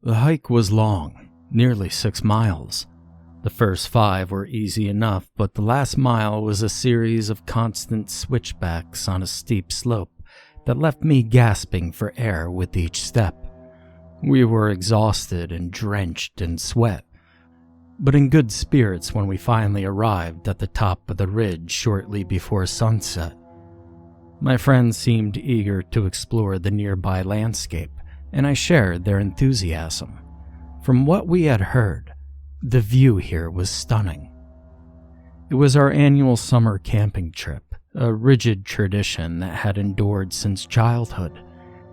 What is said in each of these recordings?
The hike was long, nearly 6 miles. The first 5 were easy enough, but the last mile was a series of constant switchbacks on a steep slope that left me gasping for air with each step. We were exhausted and drenched in sweat, but in good spirits when we finally arrived at the top of the ridge shortly before sunset. My friends seemed eager to explore the nearby landscape, and I shared their enthusiasm. From what we had heard, the view here was stunning. It was our annual summer camping trip, a rigid tradition that had endured since childhood.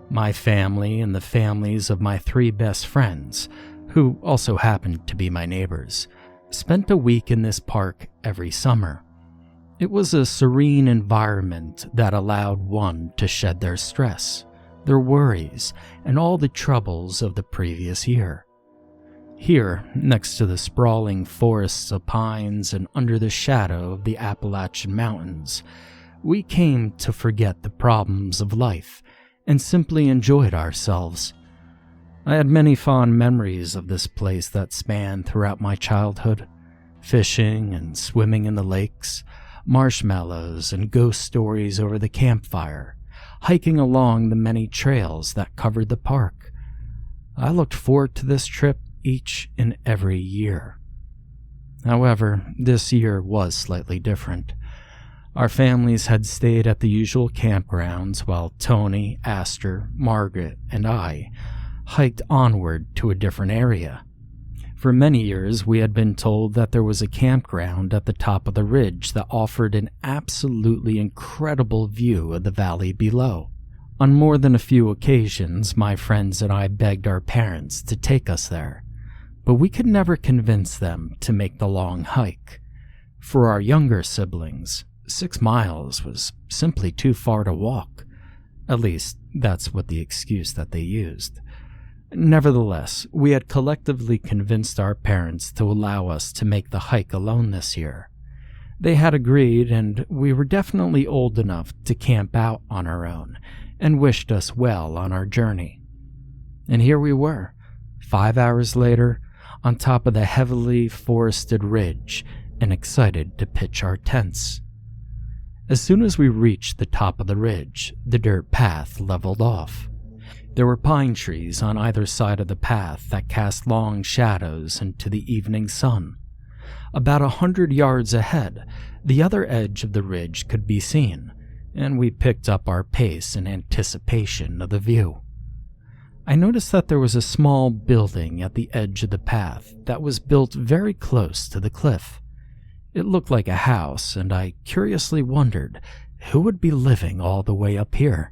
My family and the families of my 3 best friends, who also happened to be my neighbors, spent a week in this park every summer. It was a serene environment that allowed one to shed their stress, their worries, and all the troubles of the previous year. Here, next to the sprawling forests of pines and under the shadow of the Appalachian Mountains, we came to forget the problems of life and simply enjoyed ourselves. I had many fond memories of this place that spanned throughout my childhood. Fishing and swimming in the lakes, marshmallows and ghost stories over the campfire, hiking along the many trails that covered the park. I looked forward to this trip each and every year. However, this year was slightly different. Our families had stayed at the usual campgrounds while Tony, Aster, Margaret, and I hiked onward to a different area. For many years, we had been told that there was a campground at the top of the ridge that offered an absolutely incredible view of the valley below. On more than a few occasions, my friends and I begged our parents to take us there, but we could never convince them to make the long hike. For our younger siblings, 6 miles was simply too far to walk. At least, that's what the excuse that they used. Nevertheless, we had collectively convinced our parents to allow us to make the hike alone this year. They had agreed, and we were definitely old enough to camp out on our own, and wished us well on our journey. And here we were, 5 hours later, on top of the heavily forested ridge, and excited to pitch our tents. As soon as we reached the top of the ridge, the dirt path leveled off. There were pine trees on either side of the path that cast long shadows into the evening sun. About 100 yards ahead, the other edge of the ridge could be seen, and we picked up our pace in anticipation of the view. I noticed that there was a small building at the edge of the path that was built very close to the cliff. It looked like a house, and I curiously wondered who would be living all the way up here.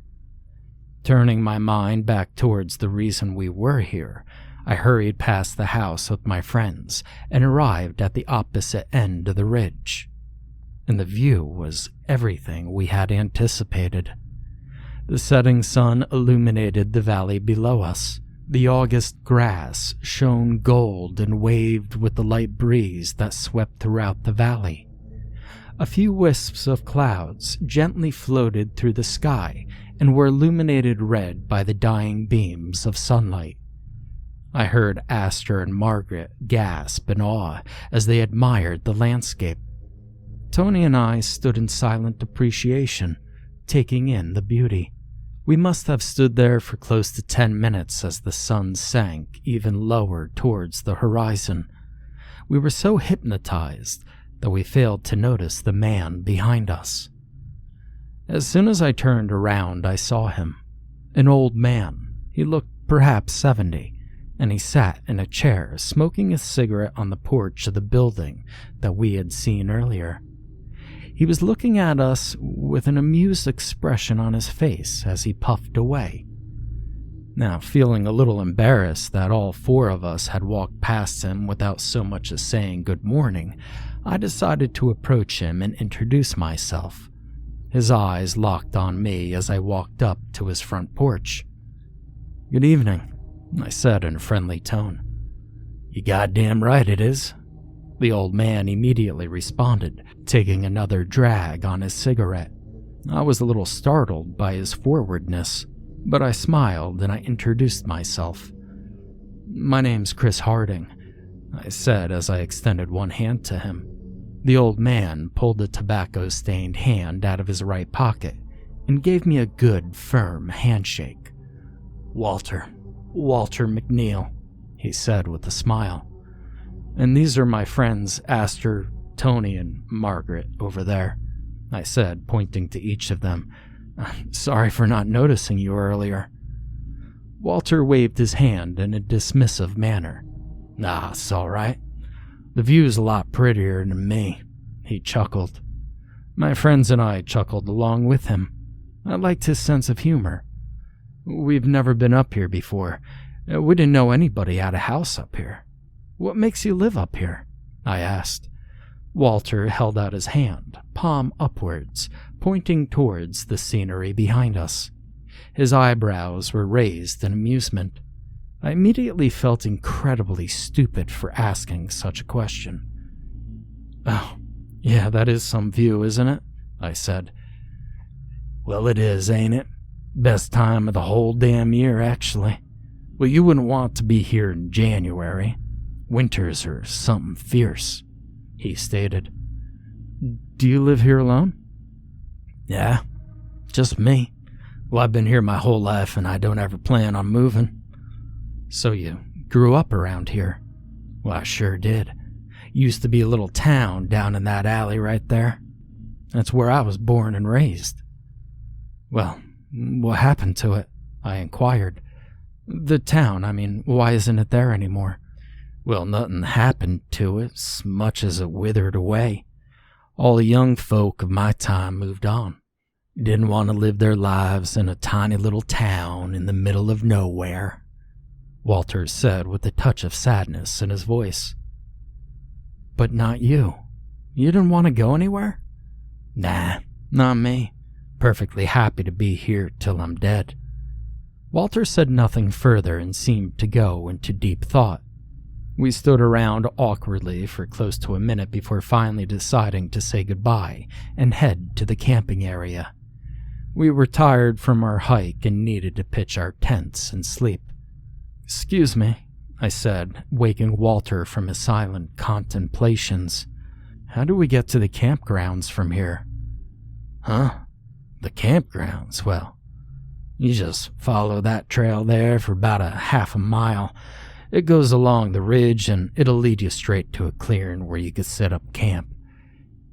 Turning my mind back towards the reason we were here, I hurried past the house with my friends and arrived at the opposite end of the ridge. And the view was everything we had anticipated. The setting sun illuminated the valley below us. The August grass shone gold and waved with the light breeze that swept throughout the valley. A few wisps of clouds gently floated through the sky and were illuminated red by the dying beams of sunlight. I heard Aster and Margaret gasp in awe as they admired the landscape. Tony and I stood in silent appreciation, taking in the beauty. We must have stood there for close to 10 minutes as the sun sank even lower towards the horizon. We were so hypnotized that we failed to notice the man behind us. As soon as I turned around, I saw him. An old man. He looked perhaps 70, and he sat in a chair smoking a cigarette on the porch of the building that we had seen earlier. He was looking at us with an amused expression on his face as he puffed away. Now, feeling a little embarrassed that all 4 of us had walked past him without so much as saying good morning, I decided to approach him and introduce myself. His eyes locked on me as I walked up to his front porch. "Good evening," I said in a friendly tone. "You goddamn right it is," the old man immediately responded, taking another drag on his cigarette. I was a little startled by his forwardness, but I smiled and I introduced myself. My name's Chris Harding, I said as I extended one hand to him. The old man pulled a tobacco-stained hand out of his right pocket and gave me a good, firm handshake. Walter McNeil, he said with a smile. And these are my friends Aster, Tony, and Margaret over there, I said, pointing to each of them. Sorry for not noticing you earlier. Walter waved his hand in a dismissive manner. Nah, it's all right. The view's a lot prettier than me, he chuckled. My friends and I chuckled along with him. I liked his sense of humor. We've never been up here before. We didn't know anybody had a house up here. What makes you live up here? I asked. Walter held out his hand, palm upwards, pointing towards the scenery behind us. His eyebrows were raised in amusement. I immediately felt incredibly stupid for asking such a question. Oh, yeah, that is some view, isn't it? I said. Well, it is, ain't it? Best time of the whole damn year, actually. Well, you wouldn't want to be here in January. Winters are something fierce, he stated. Do you live here alone? Yeah, just me. Well, I've been here my whole life and I don't ever plan on moving. So you grew up around here? Well, I sure did. Used to be a little town down in that alley right there. That's where I was born and raised. Well, what happened to it? I inquired. The town, why isn't it there anymore? Well, nothing happened to it as much as it withered away. All the young folk of my time moved on. Didn't want to live their lives in a tiny little town in the middle of nowhere, Walter said with a touch of sadness in his voice. But not you. You didn't want to go anywhere? Nah, not me. Perfectly happy to be here till I'm dead. Walter said nothing further and seemed to go into deep thought. We stood around awkwardly for close to a minute before finally deciding to say goodbye and head to the camping area. We were tired from our hike and needed to pitch our tents and sleep. Excuse me, I said, waking Walter from his silent contemplations. How do we get to the campgrounds from here? Huh? The campgrounds? Well, you just follow that trail there for about a half a mile. It goes along the ridge and it'll lead you straight to a clearing where you could set up camp.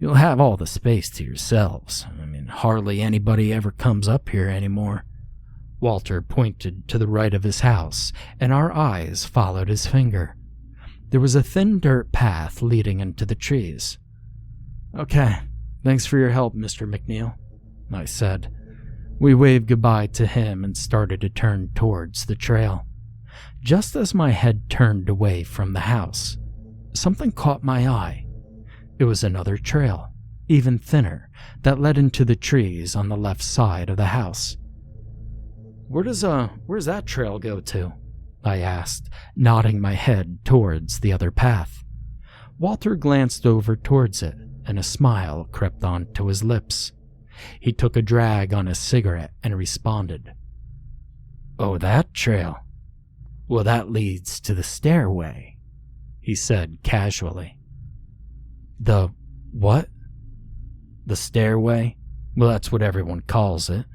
You'll have all the space to yourselves. Hardly anybody ever comes up here anymore. Walter pointed to the right of his house, and our eyes followed his finger. There was a thin dirt path leading into the trees. Okay, thanks for your help, Mr. McNeil, I said. We waved goodbye to him and started to turn towards the trail. Just as my head turned away from the house, something caught my eye. It was another trail, even thinner, that led into the trees on the left side of the house. Where's that trail go to? I asked, nodding my head towards the other path. Walter glanced over towards it, and a smile crept onto his lips. He took a drag on his cigarette and responded. Oh, that trail? Well, that leads to the stairway, he said casually. The what? The stairway? Well, that's what everyone calls it.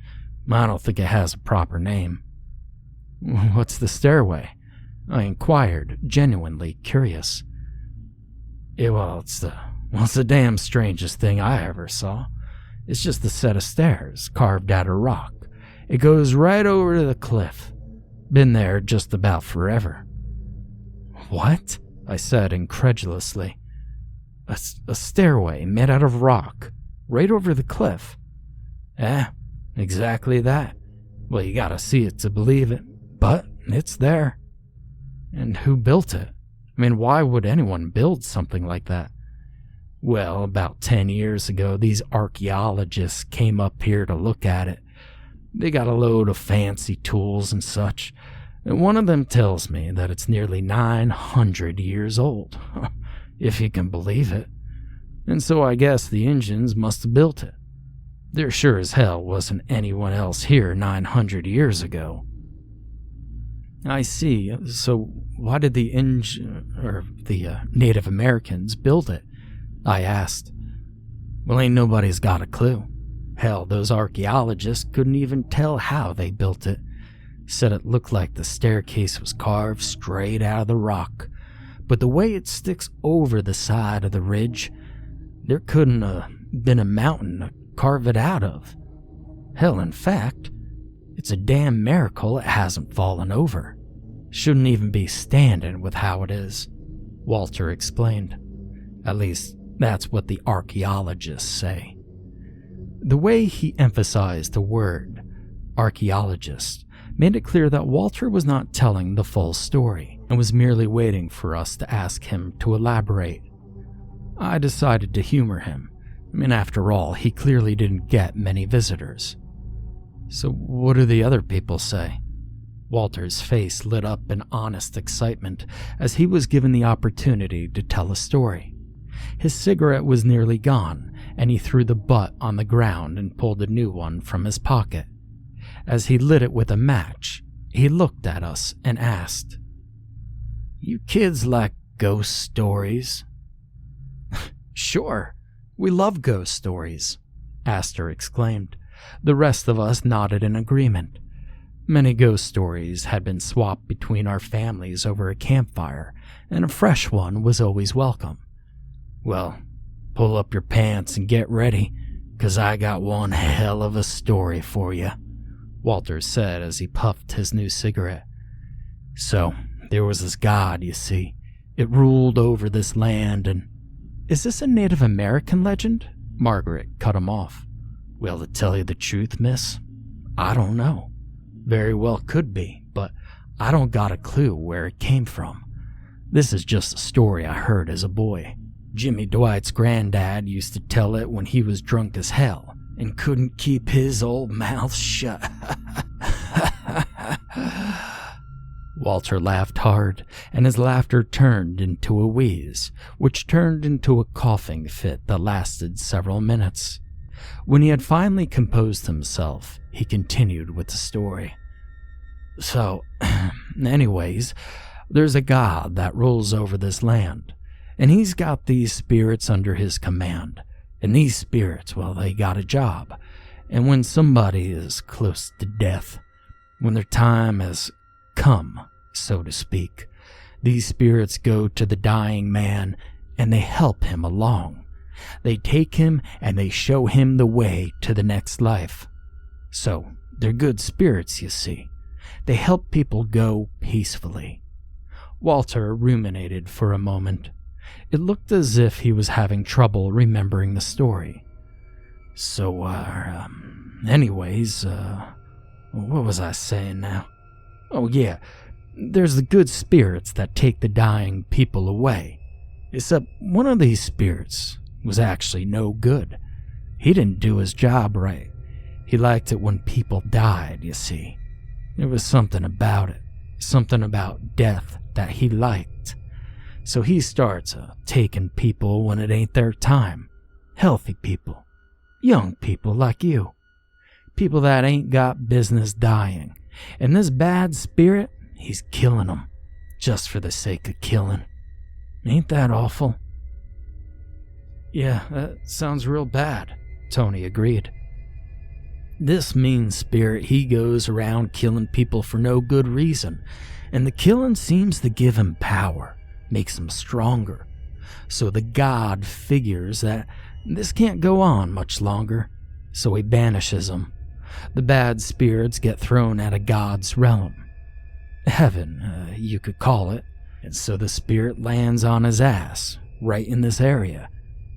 I don't think it has a proper name. What's the stairway? I inquired, genuinely curious. It's the damn strangest thing I ever saw. It's just a set of stairs carved out of rock. It goes right over to the cliff. Been there just about forever. What? I said incredulously. A stairway made out of rock, right over the cliff. Exactly that. Well, you gotta see it to believe it, but it's there. And who built it? Why would anyone build something like that? Well, about 10 years ago, these archaeologists came up here to look at it. They got a load of fancy tools and such, and one of them tells me that it's nearly 900 years old, if you can believe it. And so I guess the Indians must have built it. There sure as hell wasn't anyone else here 900 years ago. I see. So why did the Native Americans build it? I asked. Well, ain't nobody's got a clue. Hell, those archaeologists couldn't even tell how they built it. Said it looked like the staircase was carved straight out of the rock, but the way it sticks over the side of the ridge, there couldn't have been a mountain to carve it out of. Hell, in fact, it's a damn miracle it hasn't fallen over. Shouldn't even be standing with how it is, Walter explained. At least, that's what the archaeologists say. The way he emphasized the word archaeologist made it clear that Walter was not telling the full story and was merely waiting for us to ask him to elaborate. I decided to humor him. After all, he clearly didn't get many visitors. So what do the other people say? Walter's face lit up in honest excitement as he was given the opportunity to tell a story. His cigarette was nearly gone, and he threw the butt on the ground and pulled a new one from his pocket. As he lit it with a match, he looked at us and asked, "You kids like ghost stories?" "Sure, we love ghost stories," Aster exclaimed. The rest of us nodded in agreement. Many ghost stories had been swapped between our families over a campfire, and a fresh one was always welcome. "Well, pull up your pants and get ready, 'cause I got one hell of a story for you," Walter said as he puffed his new cigarette. "So, there was this god, you see. It ruled over this land and—" "Is this a Native American legend?" Margaret cut him off. "Well, to tell you the truth, miss, I don't know. Very well could be, but I don't got a clue where it came from. This is just a story I heard as a boy. Jimmy Dwight's granddad used to tell it when he was drunk as hell and couldn't keep his old mouth shut." Walter laughed hard, and his laughter turned into a wheeze, which turned into a coughing fit that lasted several minutes. When he had finally composed himself, he continued with the story. "So, anyways, there's a god that rules over this land, and he's got these spirits under his command. And these spirits, well, they got a job. And when somebody is close to death, when their time has come, so to speak, these spirits go to the dying man and they help him along. They take him and they show him the way to the next life. So, they're good spirits, you see. They help people go peacefully." Walter ruminated for a moment. It looked as if he was having trouble remembering the story. "So, anyways, what was I saying now? Oh yeah, there's the good spirits that take the dying people away. Except one of these spirits was actually no good. He didn't do his job right. He liked it when people died, you see. There was something about it, something about death that he liked. So he starts taking people when it ain't their time. Healthy people. Young people like you. People that ain't got business dying. And this bad spirit, he's killing them. Just for the sake of killing. Ain't that awful?" "Yeah, that sounds real bad," Tony agreed. "This mean spirit, he goes around killing people for no good reason. And the killing seems to give him power. Makes him stronger. So the god figures that this can't go on much longer, so he banishes them. The bad spirits get thrown out of God's realm. Heaven, you could call it. And so the spirit lands on his ass, right in this area.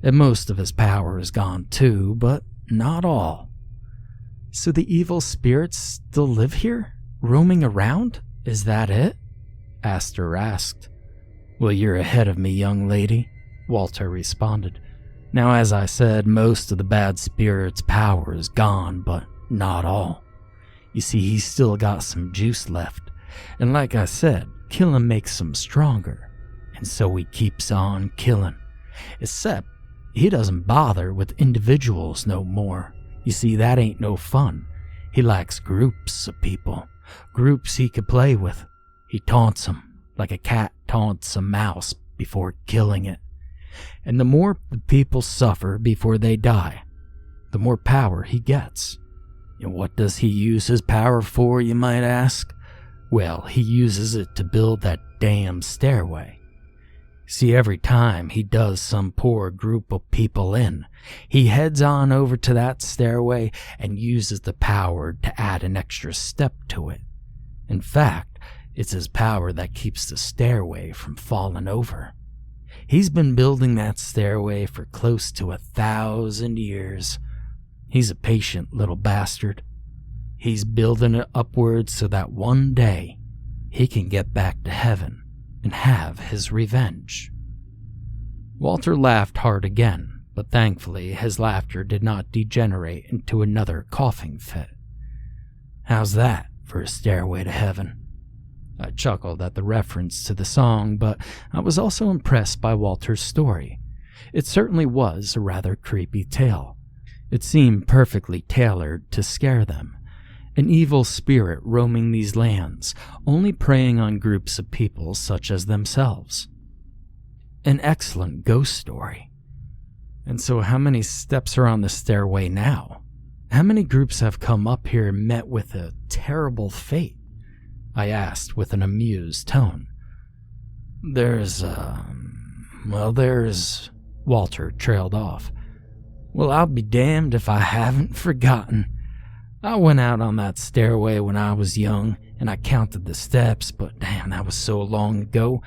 And most of his power is gone too, but not all." "So the evil spirits still live here? Roaming around? Is that it?" Aster asked. "Well, you're ahead of me, young lady," Walter responded. "Now, as I said, most of the bad spirit's power is gone, but not all. You see, he's still got some juice left, and like I said, killing makes him stronger, and so he keeps on killing. Except, he doesn't bother with individuals no more. You see, that ain't no fun. He likes groups of people, groups he could play with. He taunts him like a cat taunts a mouse before killing it. And the more the people suffer before they die, the more power he gets. And what does he use his power for, you might ask? Well, he uses it to build that damn stairway. See, every time he does some poor group of people in, he heads on over to that stairway and uses the power to add an extra step to it. In fact, it's his power that keeps the stairway from falling over. He's been building that stairway for close to 1,000 years. He's a patient little bastard. He's building it upwards so that one day he can get back to heaven and have his revenge. Walter laughed hard again, but thankfully his laughter did not degenerate into another coughing fit. How's that for a stairway to heaven? I chuckled at the reference to the song, but I was also impressed by Walter's story. It certainly was a rather creepy tale. It seemed perfectly tailored to scare them. An evil spirit roaming these lands, only preying on groups of people such as themselves. An excellent ghost story. And so how many steps are on the stairway now? How many groups have come up here and met with a terrible fate? I asked with an amused tone. There's, Walter trailed off. Well, I'll be damned if I haven't forgotten. I went out on that stairway when I was young, and I counted the steps, but damn, that was so long ago.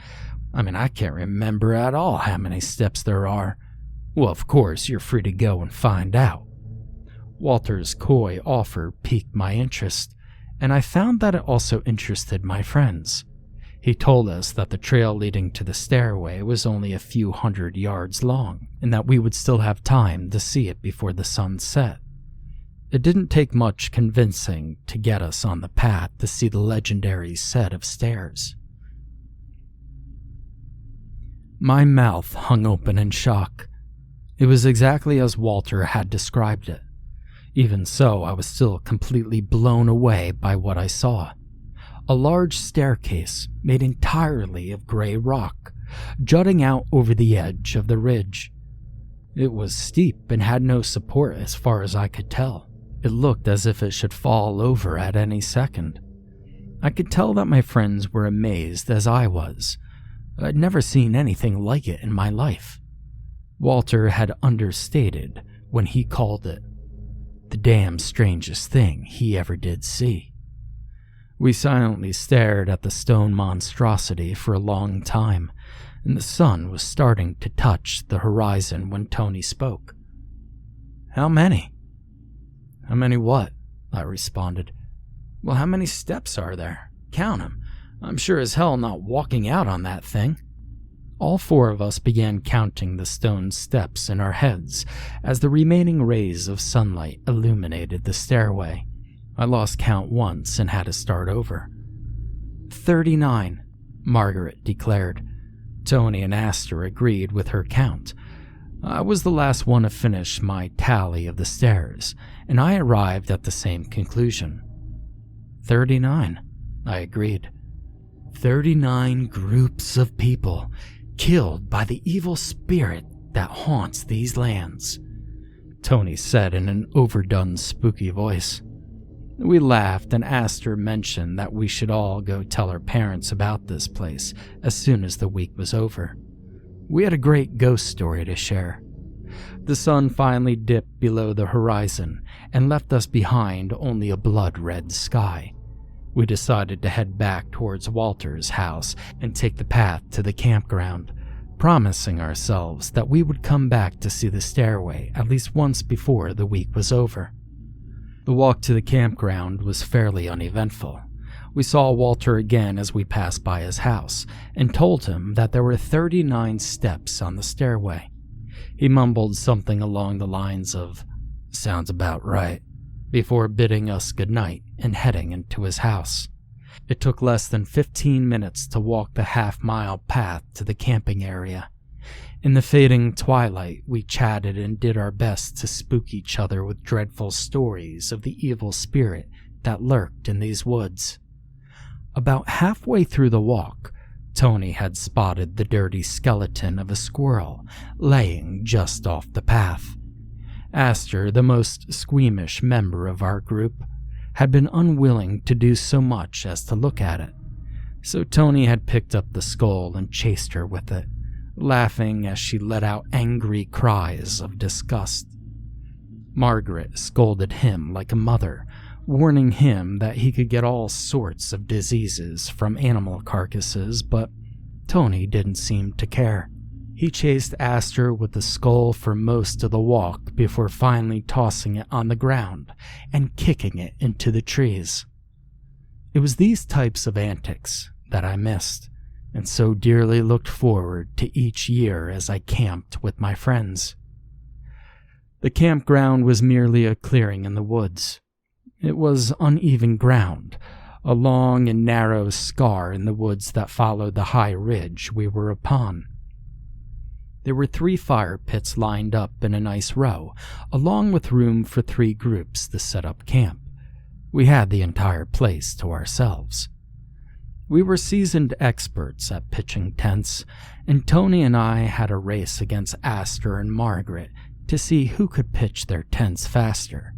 I can't remember at all how many steps there are. Well, of course, you're free to go and find out. Walter's coy offer piqued my interest, and I found that it also interested my friends. He told us that the trail leading to the stairway was only a few 100 yards long, and that we would still have time to see it before the sun set. It didn't take much convincing to get us on the path to see the legendary set of stairs. My mouth hung open in shock. It was exactly as Walter had described it. Even so, I was still completely blown away by what I saw. A large staircase made entirely of gray rock, jutting out over the edge of the ridge. It was steep and had no support as far as I could tell. It looked as if it should fall over at any second. I could tell that my friends were amazed as I was. I'd never seen anything like it in my life. Walter had understated when he called it the damn strangest thing he ever did see. We silently stared at the stone monstrosity for a long time, and the sun was starting to touch the horizon when Tony spoke. How many? How many what? I responded. Well, how many steps are there? Count 'em. I'm sure as hell not walking out on that thing. All four of us began counting the stone steps in our heads as the remaining rays of sunlight illuminated the stairway. I lost count once and had to start over. 39, Margaret declared. Tony and Aster agreed with her count. I was the last one to finish my tally of the stairs, and I arrived at the same conclusion. 39, I agreed. 39 groups of people killed by the evil spirit that haunts these lands, Tony said in an overdone spooky voice. We laughed, and Aster mentioned that we should all go tell our parents about this place as soon as the week was over. We had a great ghost story to share. The sun finally dipped below the horizon and left us behind only a blood-red sky. We decided to head back towards Walter's house and take the path to the campground, promising ourselves that we would come back to see the stairway at least once before the week was over. The walk to the campground was fairly uneventful. We saw Walter again as we passed by his house and told him that there were 39 steps on the stairway. He mumbled something along the lines of, "Sounds about right," before bidding us goodnight and heading into his house. It took less than 15 minutes to walk the half-mile path to the camping area. In the fading twilight, we chatted and did our best to spook each other with dreadful stories of the evil spirit that lurked in these woods. About halfway through the walk, Tony had spotted the dirty skeleton of a squirrel laying just off the path. Aster, the most squeamish member of our group, had been unwilling to do so much as to look at it, so Tony had picked up the skull and chased her with it, laughing as she let out angry cries of disgust. Margaret scolded him like a mother, warning him that he could get all sorts of diseases from animal carcasses, but Tony didn't seem to care. He chased Aster with the skull for most of the walk before finally tossing it on the ground and kicking it into the trees. It was these types of antics that I missed, and so dearly looked forward to each year as I camped with my friends. The campground was merely a clearing in the woods. It was uneven ground, a long and narrow scar in the woods that followed the high ridge we were upon. There were 3 fire pits lined up in a nice row, along with room for 3 groups to set up camp. We had the entire place to ourselves. We were seasoned experts at pitching tents, and Tony and I had a race against Aster and Margaret to see who could pitch their tents faster.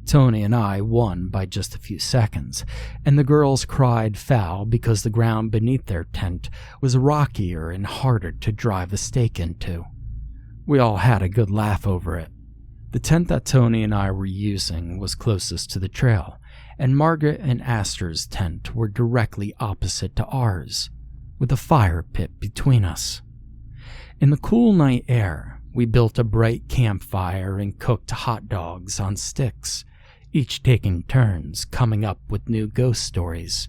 Tony and I won by just a few seconds, and the girls cried foul because the ground beneath their tent was rockier and harder to drive a stake into. We all had a good laugh over it. The tent that Tony and I were using was closest to the trail, and Margaret and Aster's tent were directly opposite to ours, with a fire pit between us. In the cool night air, we built a bright campfire and cooked hot dogs on sticks, each taking turns coming up with new ghost stories.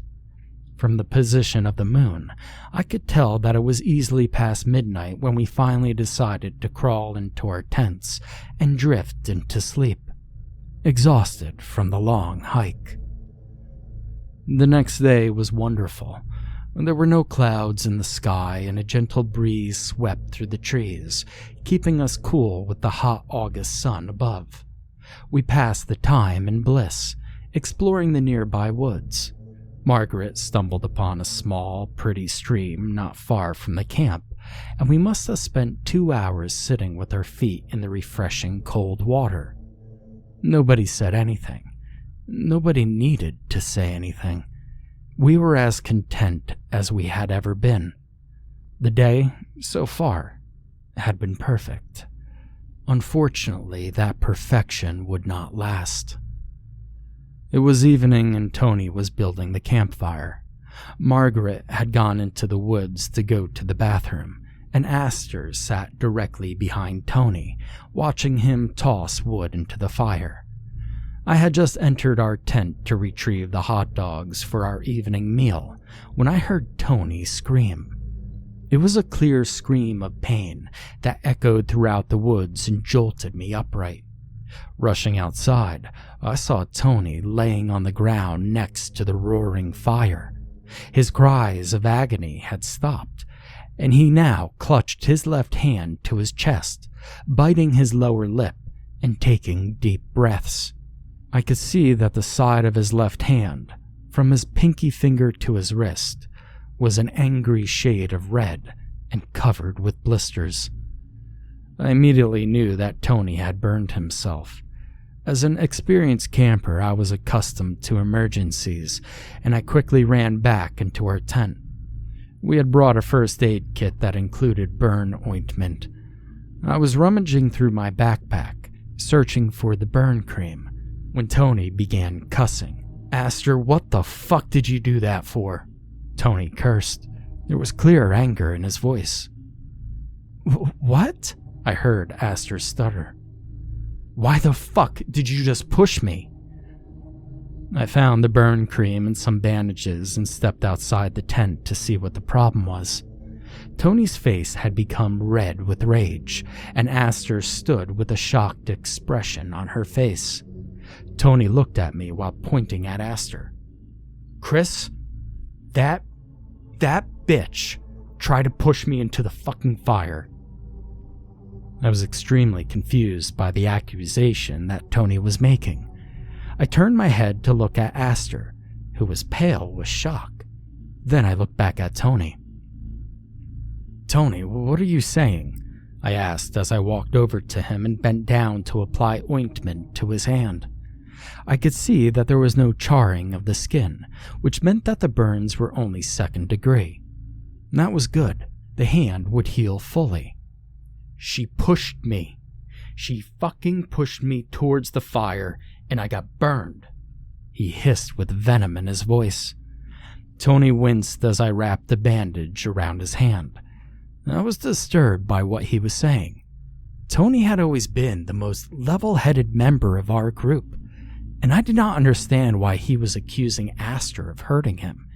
From the position of the moon, I could tell that it was easily past midnight when we finally decided to crawl into our tents and drift into sleep, exhausted from the long hike. The next day was wonderful. There were no clouds in the sky, and a gentle breeze swept through the trees, keeping us cool with the hot August sun above. We passed the time in bliss, exploring the nearby woods. Margaret stumbled upon a small, pretty stream not far from the camp, and we must have spent 2 hours sitting with our feet in the refreshing cold water. Nobody said anything. Nobody needed to say anything. We were as content as we had ever been. The day, so far, had been perfect. Unfortunately, that perfection would not last. It was evening and Tony was building the campfire. Margaret had gone into the woods to go to the bathroom, and Aster sat directly behind Tony, watching him toss wood into the fire. I had just entered our tent to retrieve the hot dogs for our evening meal when I heard Tony scream. It was a clear scream of pain that echoed throughout the woods and jolted me upright. Rushing outside, I saw Tony laying on the ground next to the roaring fire. His cries of agony had stopped, and he now clutched his left hand to his chest, biting his lower lip and taking deep breaths. I could see that the side of his left hand, from his pinky finger to his wrist, was an angry shade of red and covered with blisters. I immediately knew that Tony had burned himself. As an experienced camper, I was accustomed to emergencies, and I quickly ran back into our tent. We had brought a first aid kit that included burn ointment. I was rummaging through my backpack, searching for the burn cream, when Tony began cussing. "Aster, what the fuck did you do that for?" Tony cursed. There was clear anger in his voice. "What?" I heard Aster stutter. "Why the fuck did you just push me?" I found the burn cream and some bandages and stepped outside the tent to see what the problem was. Tony's face had become red with rage, and Aster stood with a shocked expression on her face. Tony looked at me while pointing at Aster. "Chris, that bitch tried to push me into the fucking fire." I was extremely confused by the accusation that Tony was making. I turned my head to look at Aster, who was pale with shock. Then I looked back at Tony. "Tony, what are you saying?" I asked as I walked over to him and bent down to apply ointment to his hand. I could see that there was no charring of the skin, which meant that the burns were only 2nd degree. That was good. The hand would heal fully. "She pushed me. She fucking pushed me towards the fire, and I got burned," he hissed with venom in his voice. Tony winced as I wrapped the bandage around his hand. I was disturbed by what he was saying. Tony had always been the most level-headed member of our group, and I did not understand why he was accusing Aster of hurting him.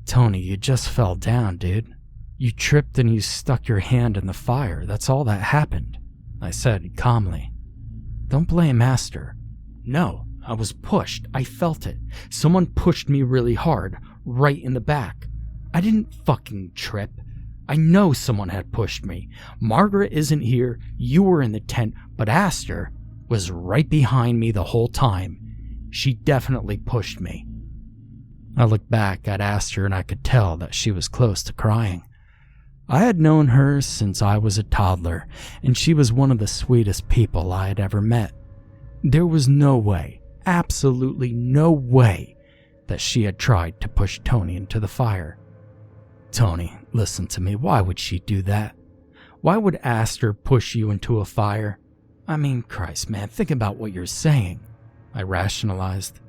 "Tony, you just fell down, dude. You tripped and you stuck your hand in the fire. That's all that happened," I said calmly. "Don't blame Aster." "No, I was pushed. I felt it. Someone pushed me really hard, right in the back. I didn't fucking trip. I know someone had pushed me. Margaret isn't here, you were in the tent, but Aster was right behind me the whole time. She definitely pushed me." I looked back at Aster and I could tell that she was close to crying. I had known her since I was a toddler, and she was one of the sweetest people I had ever met. There was no way, absolutely no way, that she had tried to push Tony into the fire. "Tony, listen to me. Why would she do that? Why would Aster push you into a fire? I mean, Christ, man, think about what you're saying," I rationalized.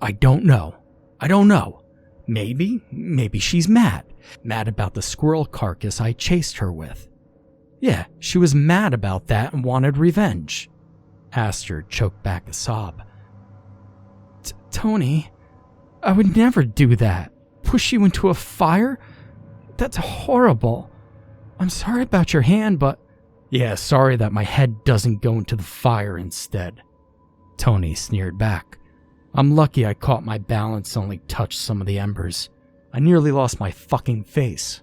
I don't know. I don't know. Maybe she's mad. Mad about the squirrel carcass I chased her with. Yeah, she was mad about that and wanted revenge." Aster choked back a sob. "Tony, I would never do that. Push you into a fire? That's horrible. I'm sorry about your hand, but..." "Yeah, sorry that my head doesn't go into the fire instead," Tony sneered back. "I'm lucky I caught my balance, only touched some of the embers. I nearly lost my fucking face."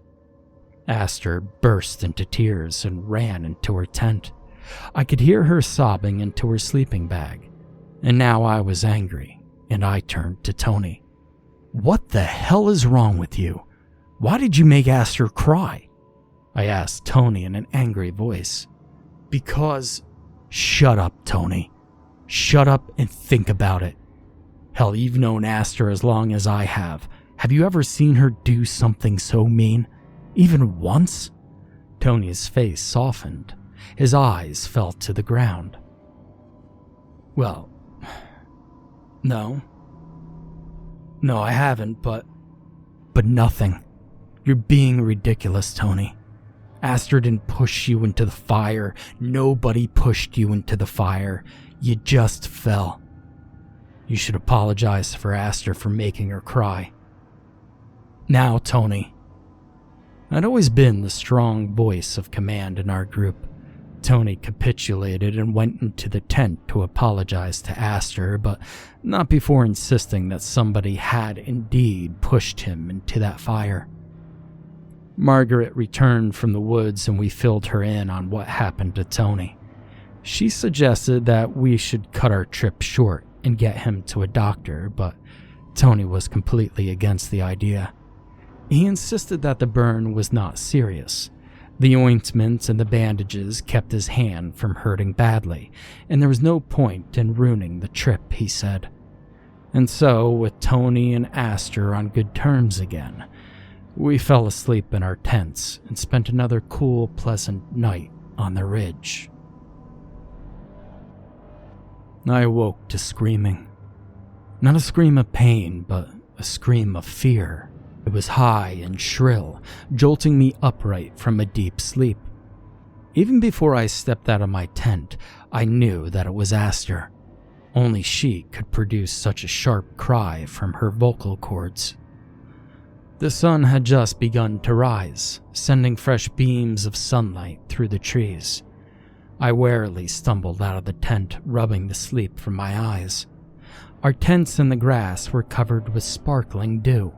Aster burst into tears and ran into her tent. I could hear her sobbing into her sleeping bag. And now I was angry, and I turned to Tony. "What the hell is wrong with you? Why did you make Aster cry?" I asked Tony in an angry voice. "Because..." "Shut up, Tony. Shut up and think about it. Hell, you've known Aster as long as I have. Have you ever seen her do something so mean? Even once?" Tony's face softened. His eyes fell to the ground. "Well, no, I haven't, but nothing. You're being ridiculous, Tony. Aster didn't push you into the fire. Nobody pushed you into the fire. You just fell. You should apologize for Aster for making her cry. Now, Tony." I'd always been the strong voice of command in our group. Tony capitulated and went into the tent to apologize to Aster, but not before insisting that somebody had indeed pushed him into that fire. Margaret returned from the woods and we filled her in on what happened to Tony. She suggested that we should cut our trip short and get him to a doctor, but Tony was completely against the idea. He insisted that the burn was not serious. The ointment and the bandages kept his hand from hurting badly, and there was no point in ruining the trip, he said. And so, with Tony and Aster on good terms again, we fell asleep in our tents and spent another cool, pleasant night on the ridge. I awoke to screaming. Not a scream of pain, but a scream of fear. It was high and shrill, jolting me upright from a deep sleep. Even before I stepped out of my tent, I knew that it was Aster. Only she could produce such a sharp cry from her vocal cords. The sun had just begun to rise, sending fresh beams of sunlight through the trees. I warily stumbled out of the tent, rubbing the sleep from my eyes. Our tents in the grass were covered with sparkling dew,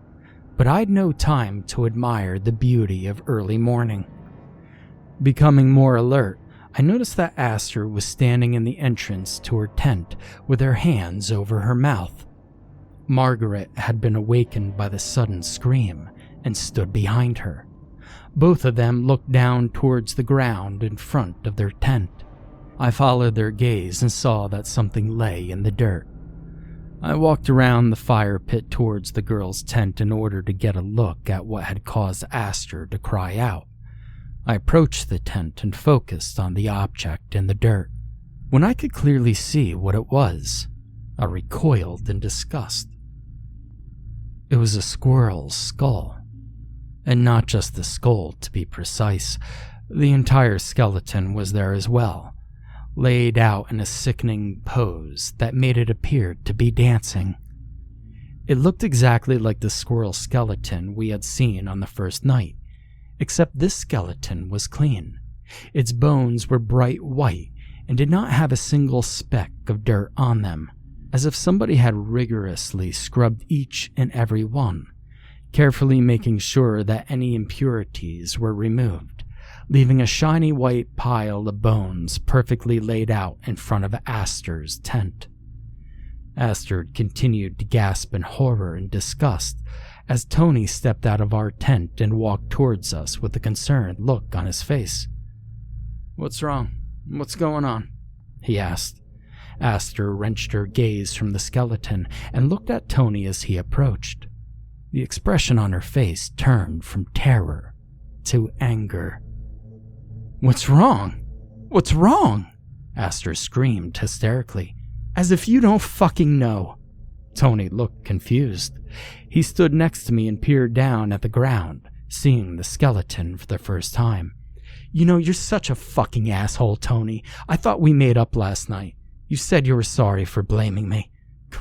but I'd no time to admire the beauty of early morning. Becoming more alert, I noticed that Aster was standing in the entrance to her tent with her hands over her mouth. Margaret had been awakened by the sudden scream and stood behind her. Both of them looked down towards the ground in front of their tent. I followed their gaze and saw that something lay in the dirt. I walked around the fire pit towards the girl's tent in order to get a look at what had caused Aster to cry out. I approached the tent and focused on the object in the dirt. When I could clearly see what it was, I recoiled in disgust. It was a squirrel's skull. And not just the skull, to be precise. The entire skeleton was there as well, laid out in a sickening pose that made it appear to be dancing. It looked exactly like the squirrel skeleton we had seen on the first night, except this skeleton was clean. Its bones were bright white and did not have a single speck of dirt on them, as if somebody had rigorously scrubbed each and every one, carefully making sure that any impurities were removed, leaving a shiny white pile of bones perfectly laid out in front of Aster's tent. Aster continued to gasp in horror and disgust as Tony stepped out of our tent and walked towards us with a concerned look on his face. "What's wrong? What's going on?" he asked. Aster wrenched her gaze from the skeleton and looked at Tony as he approached. The expression on her face turned from terror to anger. "What's wrong? What's wrong?" Aster screamed hysterically. "As if you don't fucking know." Tony looked confused. He stood next to me and peered down at the ground, seeing the skeleton for the first time. "You know, you're such a fucking asshole, Tony. I thought we made up last night. You said you were sorry for blaming me.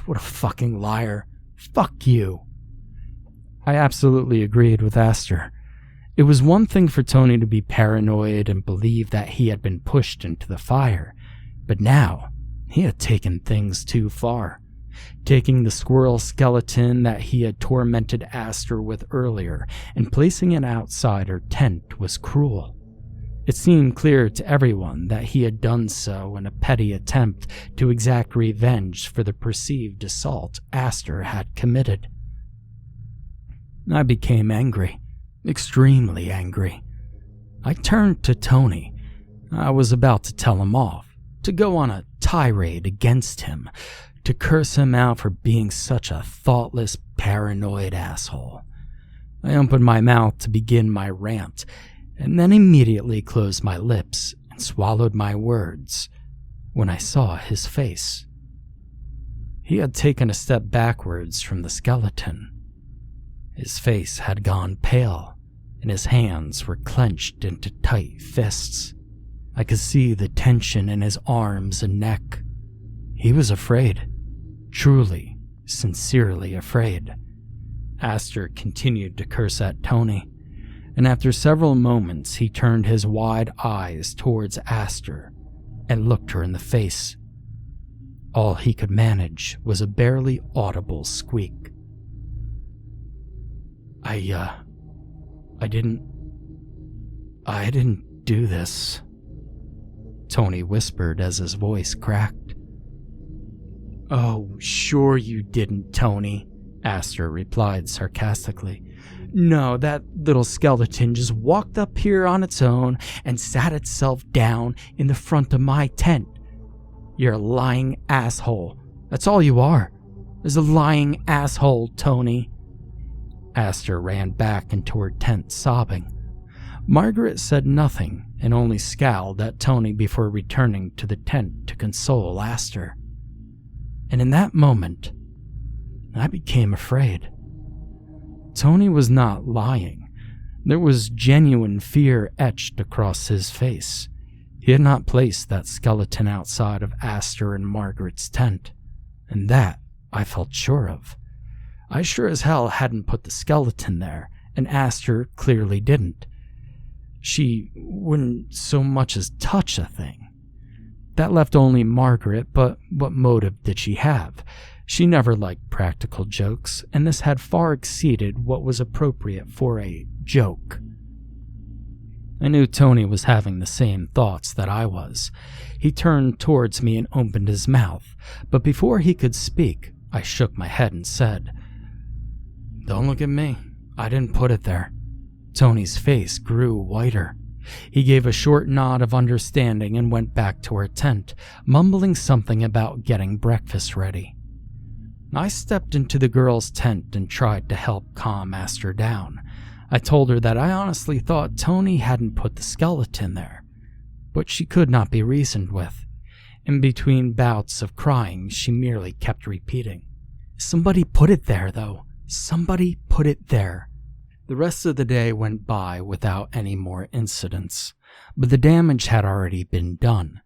What a fucking liar. Fuck you." I absolutely agreed with Aster. It was one thing for Tony to be paranoid and believe that he had been pushed into the fire, but now he had taken things too far. Taking the squirrel skeleton that he had tormented Aster with earlier and placing it outside her tent was cruel. It seemed clear to everyone that he had done so in a petty attempt to exact revenge for the perceived assault Aster had committed. I became angry, extremely angry. I turned to Tony. I was about to tell him off, to go on a tirade against him, to curse him out for being such a thoughtless, paranoid asshole. I opened my mouth to begin my rant, and then immediately closed my lips and swallowed my words when I saw his face. He had taken a step backwards from the skeleton. His face had gone pale, and his hands were clenched into tight fists. I could see the tension in his arms and neck. He was afraid. Truly, sincerely afraid. Aster continued to curse at Tony, and after several moments he turned his wide eyes towards Aster and looked her in the face. All he could manage was a barely audible squeak. I didn't do this," Tony whispered as his voice cracked. "Oh, sure you didn't, Tony," Aster replied sarcastically. "No, that little skeleton just walked up here on its own and sat itself down in the front of my tent. You're a lying asshole. That's all you are. Is a lying asshole, Tony." Aster ran back into her tent sobbing. Margaret said nothing and only scowled at Tony before returning to the tent to console Aster. And in that moment, I became afraid. Tony was not lying. There was genuine fear etched across his face. He had not placed that skeleton outside of Aster and Margaret's tent, and that I felt sure of. I sure as hell hadn't put the skeleton there, and Aster clearly didn't. She wouldn't so much as touch a thing. That left only Margaret, but what motive did she have? She never liked practical jokes, and this had far exceeded what was appropriate for a joke. I knew Tony was having the same thoughts that I was. He turned towards me and opened his mouth, but before he could speak, I shook my head and said, "Don't look at me. I didn't put it there." Tony's face grew whiter. He gave a short nod of understanding and went back to her tent, mumbling something about getting breakfast ready. I stepped into the girl's tent and tried to help calm Aster down. I told her that I honestly thought Tony hadn't put the skeleton there, but she could not be reasoned with. In between bouts of crying, she merely kept repeating, "Somebody put it there, though. Somebody put it there." The rest of the day went by without any more incidents, but the damage had already been done.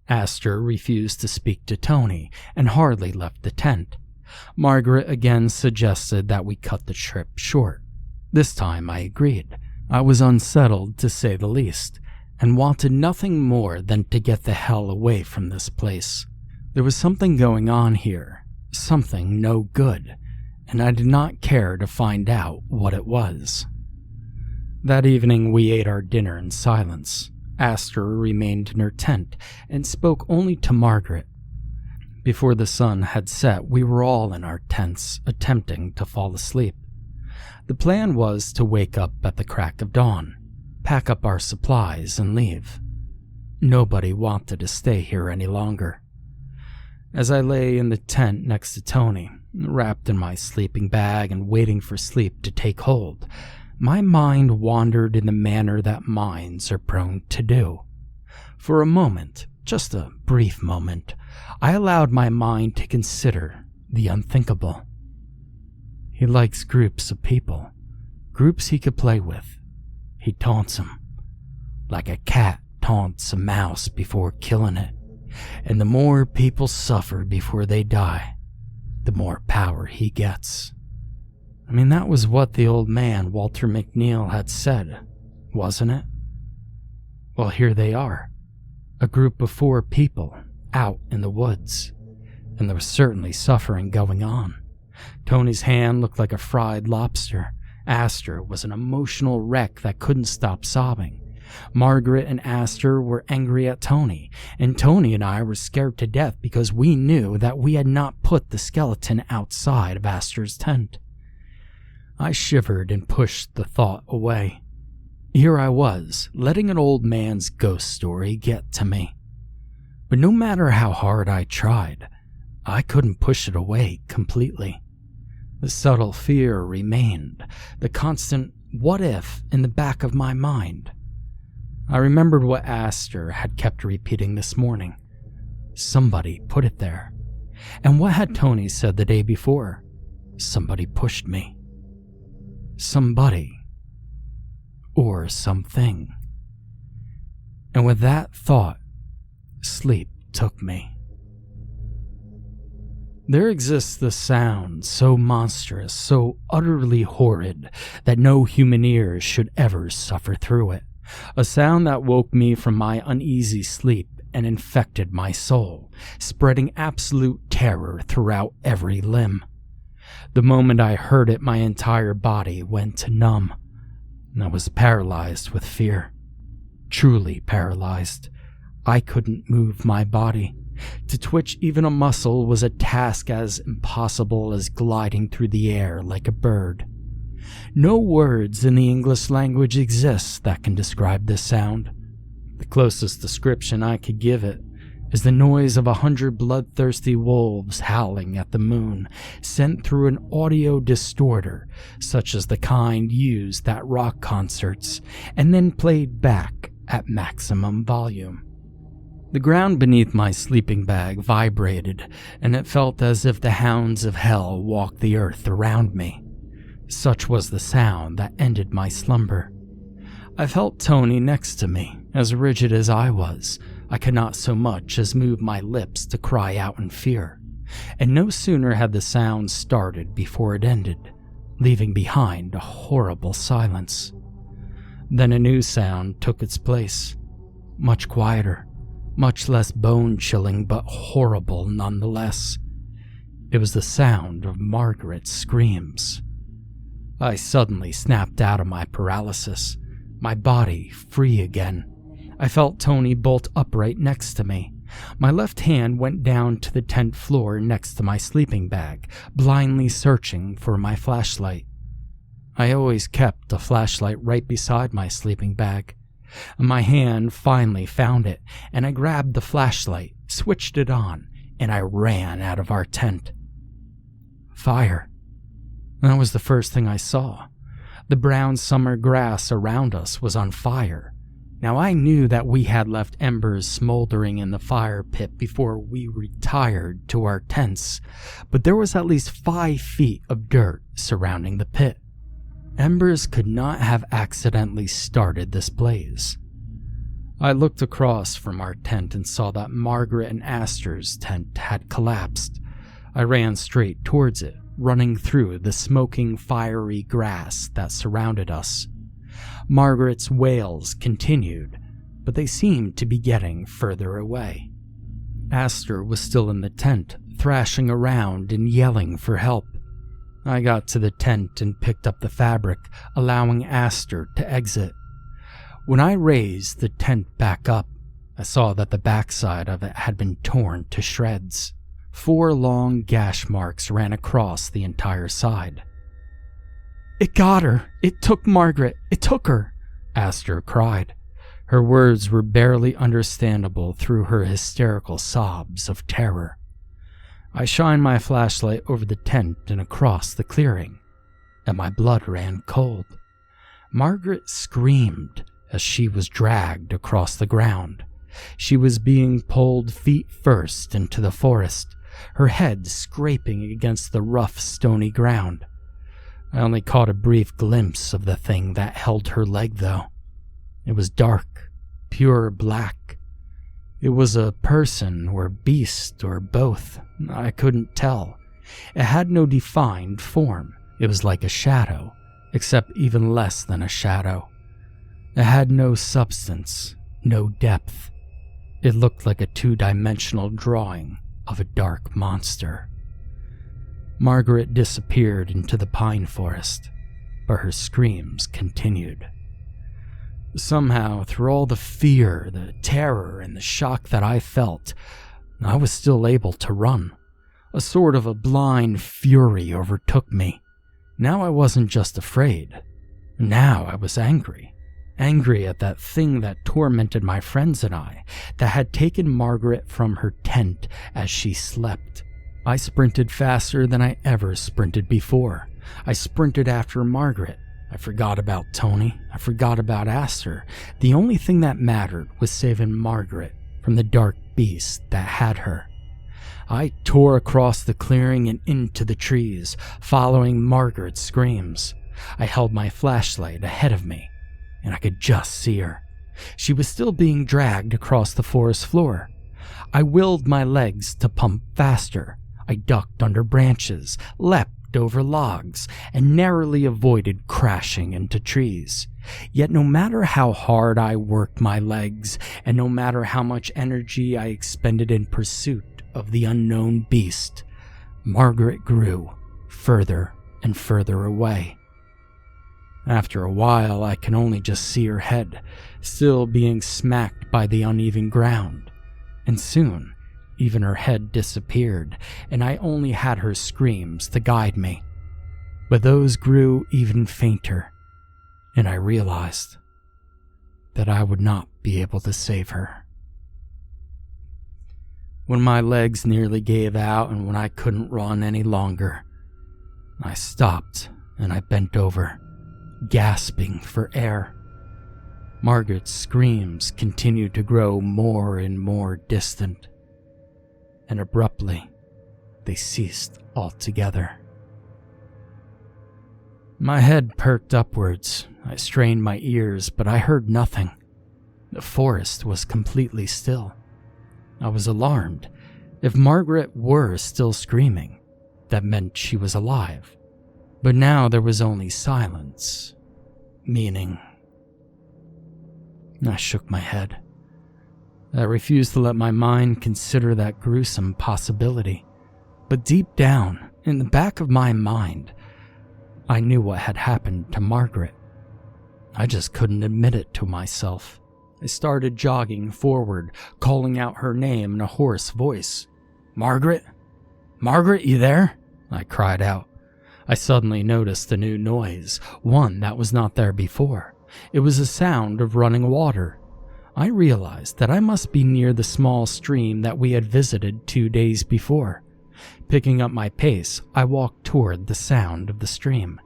Aster refused to speak to Tony and hardly left the tent. Margaret again suggested that we cut the trip short. This time I agreed. I was unsettled, to say the least, and wanted nothing more than to get the hell away from this place. There was something going on here, something no good, and I did not care to find out what it was. That evening we ate our dinner in silence. Aster remained in her tent and spoke only to Margaret. Before the sun had set, we were all in our tents, attempting to fall asleep. The plan was to wake up at the crack of dawn, pack up our supplies, and leave. Nobody wanted to stay here any longer. As I lay in the tent next to Tony, wrapped in my sleeping bag and waiting for sleep to take hold, my mind wandered in the manner that minds are prone to do. For a moment, just a brief moment, I allowed my mind to consider the unthinkable. He likes groups of people, groups he could play with. He taunts them, like a cat taunts a mouse before killing it. And the more people suffer before they die, the more power he gets. I mean, that was what the old man, Walter McNeil, had said, wasn't it? Well, here they are, a group of 4 people out in the woods, and there was certainly suffering going on. Tony's hand looked like a fried lobster. Aster was an emotional wreck that couldn't stop sobbing. Margaret and Aster were angry at Tony, and Tony and I were scared to death because we knew that we had not put the skeleton outside of Aster's tent. I shivered and pushed the thought away. Here I was, letting an old man's ghost story get to me. But no matter how hard I tried, I couldn't push it away completely. The subtle fear remained, the constant what if in the back of my mind. I remembered what Aster had kept repeating this morning. Somebody put it there. And what had Tony said the day before? Somebody pushed me. Somebody. Or something. And with that thought, sleep took me. There exists the sound so monstrous, so utterly horrid, that no human ears should ever suffer through it. A sound that woke me from my uneasy sleep and infected my soul, spreading absolute terror throughout every limb. The moment I heard it, my entire body went numb. I was paralyzed with fear. Truly paralyzed. I couldn't move my body. To twitch even a muscle was a task as impossible as gliding through the air like a bird. No words in the English language exist that can describe this sound. The closest description I could give it is the noise of 100 bloodthirsty wolves howling at the moon, sent through an audio distorter, such as the kind used at rock concerts, and then played back at maximum volume. The ground beneath my sleeping bag vibrated, and it felt as if the hounds of hell walked the earth around me. Such was the sound that ended my slumber. I felt Tony next to me, as rigid as I was. I could not so much as move my lips to cry out in fear. And no sooner had the sound started before it ended, leaving behind a horrible silence. Then a new sound took its place, much quieter, much less bone-chilling but horrible nonetheless. It was the sound of Margaret's screams. I suddenly snapped out of my paralysis, my body free again. I felt Tony bolt upright next to me. My left hand went down to the tent floor next to my sleeping bag, blindly searching for my flashlight. I always kept a flashlight right beside my sleeping bag. My hand finally found it, and I grabbed the flashlight, switched it on, and I ran out of our tent. Fire. That was the first thing I saw. The brown summer grass around us was on fire. Now I knew that we had left embers smoldering in the fire pit before we retired to our tents, but there was at least 5 feet of dirt surrounding the pit. Embers could not have accidentally started this blaze. I looked across from our tent and saw that Margaret and Aster's tent had collapsed. I ran straight towards it, running through the smoking, fiery grass that surrounded us. Margaret's wails continued, but they seemed to be getting further away. Aster was still in the tent, thrashing around and yelling for help. I got to the tent and picked up the fabric, allowing Aster to exit. When I raised the tent back up, I saw that the backside of it had been torn to shreds. 4 long gash marks ran across the entire side. "It got her! It took Margaret! It took her!" Aster cried. Her words were barely understandable through her hysterical sobs of terror. I shined my flashlight over the tent and across the clearing, and my blood ran cold. Margaret screamed as she was dragged across the ground. She was being pulled feet first into the forest, her head scraping against the rough, stony ground. I only caught a brief glimpse of the thing that held her leg, though. It was dark, pure black. It was a person or beast or both. I couldn't tell. It had no defined form. It was like a shadow, except even less than a shadow. It had no substance, no depth. It looked like a 2-dimensional drawing of a dark monster. Margaret disappeared into the pine forest, but her screams continued. Somehow, through all the fear, the terror, and the shock that I felt, I was still able to run. A sort of a blind fury overtook me. Now I wasn't just afraid. Now I was angry. Angry at that thing that tormented my friends and I, that had taken Margaret from her tent as she slept. I sprinted faster than I ever sprinted before. I sprinted after Margaret. I forgot about Tony. I forgot about Aster. The only thing that mattered was saving Margaret from the dark beast that had her. I tore across the clearing and into the trees, following Margaret's screams. I held my flashlight ahead of me, and I could just see her. She was still being dragged across the forest floor. I willed my legs to pump faster. I ducked under branches, leapt over logs, and narrowly avoided crashing into trees. Yet no matter how hard I worked my legs, and no matter how much energy I expended in pursuit of the unknown beast, Margaret grew further and further away. After a while, I could only just see her head, still being smacked by the uneven ground, and soon even her head disappeared, and I only had her screams to guide me. But those grew even fainter, and I realized that I would not be able to save her. When my legs nearly gave out and when I couldn't run any longer, I stopped and I bent over, gasping for air. Margaret's screams continued to grow more and more distant, and abruptly, they ceased altogether. My head perked upwards. I strained my ears, but I heard nothing. The forest was completely still. I was alarmed. If Margaret were still screaming, that meant she was alive. But now there was only silence, meaning. I shook my head. I refused to let my mind consider that gruesome possibility. But deep down, in the back of my mind, I knew what had happened to Margaret. I just couldn't admit it to myself. I started jogging forward, calling out her name in a hoarse voice. "Margaret? Margaret, you there?" I cried out. I suddenly noticed a new noise, one that was not there before. It was a sound of running water. I realized that I must be near the small stream that we had visited 2 days before. Picking up my pace, I walked toward the sound of the stream,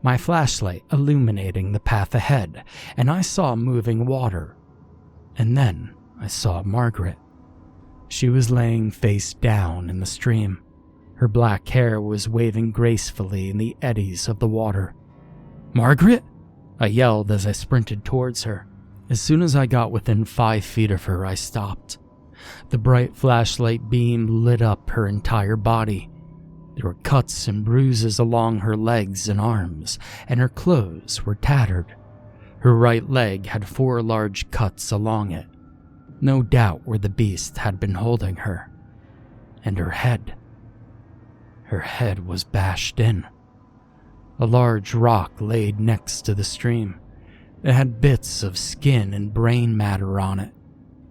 my flashlight illuminating the path ahead, and I saw moving water. And then I saw Margaret. She was laying face down in the stream. Her black hair was waving gracefully in the eddies of the water. "Margaret?" I yelled as I sprinted towards her. As soon as I got within 5 feet of her, I stopped. The bright flashlight beam lit up her entire body. There were cuts and bruises along her legs and arms, and her clothes were tattered. Her right leg had 4 large cuts along it, no doubt where the beast had been holding her. And her head was bashed in. A large rock laid next to the stream. It had bits of skin and brain matter on it,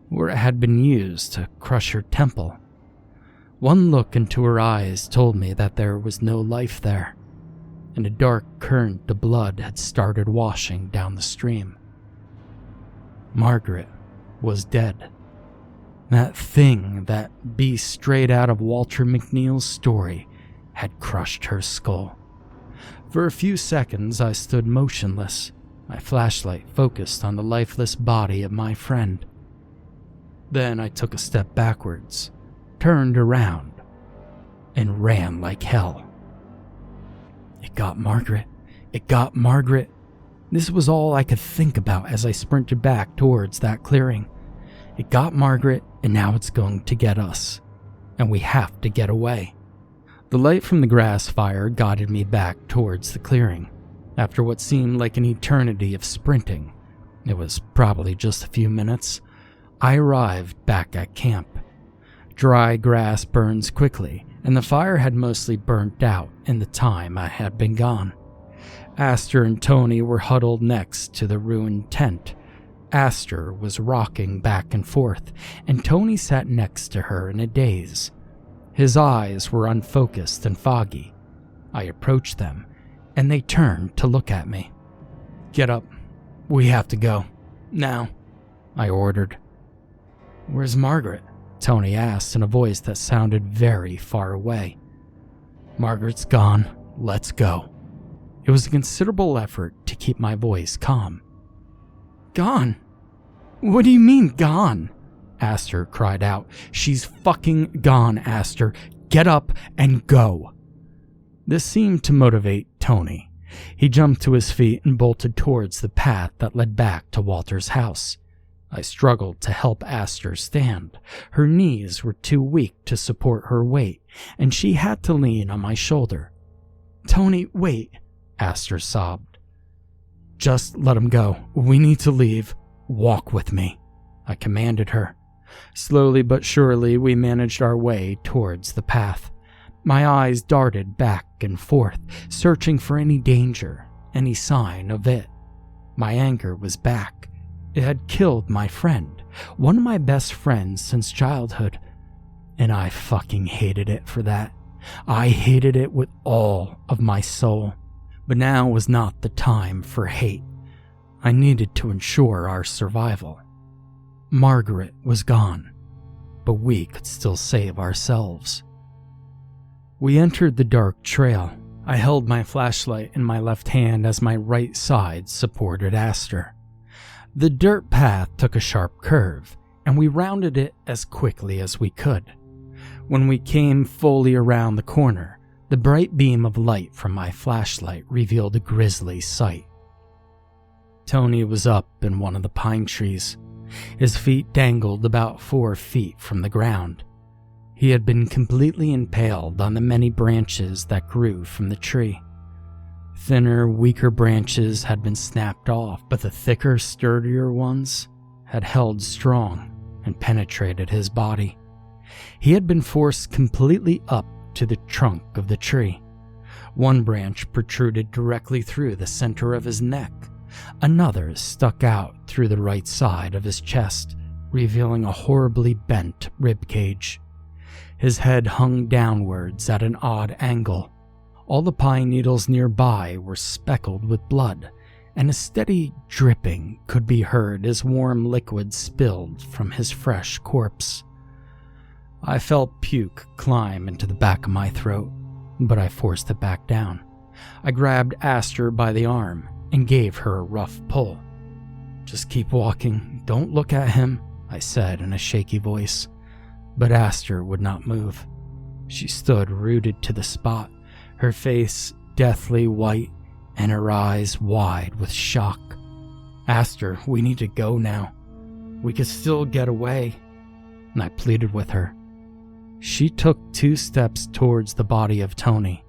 where it had been used to crush her temple. One look into her eyes told me that there was no life there, and a dark current of blood had started washing down the stream. Margaret was dead. That thing, that beast straight out of Walter McNeil's story, had crushed her skull. For a few seconds I stood motionless, my flashlight focused on the lifeless body of my friend. Then I took a step backwards, turned around, and ran like hell. It got Margaret. It got Margaret. This was all I could think about as I sprinted back towards that clearing. It got Margaret, and now it's going to get us. And we have to get away. The light from the grass fire guided me back towards the clearing. After what seemed like an eternity of sprinting, it was probably just a few minutes, I arrived back at camp. Dry grass burns quickly, and the fire had mostly burnt out in the time I had been gone. Aster and Tony were huddled next to the ruined tent. Aster was rocking back and forth, and Tony sat next to her in a daze. His eyes were unfocused and foggy. I approached them, and they turned to look at me. "Get up. We have to go. Now," I ordered. "Where's Margaret?" Tony asked in a voice that sounded very far away. "Margaret's gone. Let's go." It was a considerable effort to keep my voice calm. "Gone? What do you mean, gone?" Aster cried out. "She's fucking gone, Aster. Get up and go." This seemed to motivate Tony. He jumped to his feet and bolted towards the path that led back to Walter's house. I struggled to help Aster stand. Her knees were too weak to support her weight, and she had to lean on my shoulder. "Tony, wait," Aster sobbed. "Just let him go. We need to leave. Walk with me," I commanded her. Slowly but surely, we managed our way towards the path. My eyes darted back and forth, searching for any danger, any sign of it. My anger was back. It had killed my friend, one of my best friends since childhood, and I fucking hated it for that. I hated it with all of my soul. But now was not the time for hate. I needed to ensure our survival. Margaret was gone, but we could still save ourselves. We entered the dark trail. I held my flashlight in my left hand as my right side supported Aster. The dirt path took a sharp curve, and we rounded it as quickly as we could. When we came fully around the corner, the bright beam of light from my flashlight revealed a grisly sight. Tony was up in one of the pine trees. His feet dangled about 4 feet from the ground. He had been completely impaled on the many branches that grew from the tree. Thinner, weaker branches had been snapped off, but the thicker, sturdier ones had held strong and penetrated his body. He had been forced completely up to the trunk of the tree. One branch protruded directly through the center of his neck. Another stuck out through the right side of his chest, revealing a horribly bent ribcage. His head hung downwards at an odd angle. All the pine needles nearby were speckled with blood, and a steady dripping could be heard as warm liquid spilled from his fresh corpse. I felt puke climb into the back of my throat, but I forced it back down. I grabbed Aster by the arm and gave her a rough pull. "Just keep walking, don't look at him," I said in a shaky voice. But Aster would not move. She stood rooted to the spot, her face deathly white and her eyes wide with shock. "Aster, we need to go now. We could still get away," and I pleaded with her. She took 2 steps towards the body of Tony,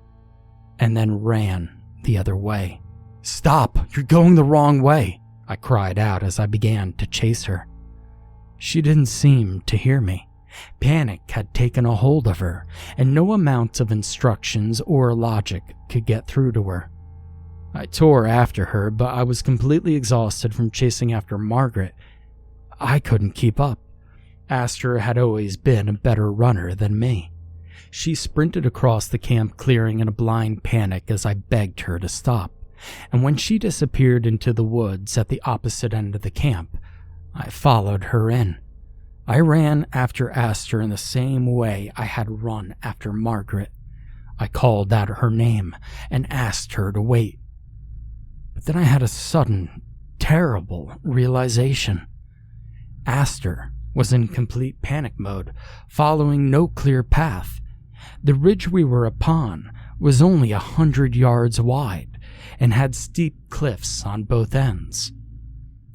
and then ran the other way. "Stop! You're going the wrong way!" I cried out as I began to chase her. She didn't seem to hear me. Panic had taken a hold of her, and no amount of instructions or logic could get through to her. I tore after her, but I was completely exhausted from chasing after Margaret. I couldn't keep up. Aster had always been a better runner than me. She sprinted across the camp clearing in a blind panic as I begged her to stop, and when she disappeared into the woods at the opposite end of the camp, I followed her in. I ran after Aster in the same way I had run after Margaret. I called out her name and asked her to wait. But then I had a sudden, terrible realization. Aster was in complete panic mode, following no clear path. The ridge we were upon was only 100 yards wide and had steep cliffs on both ends.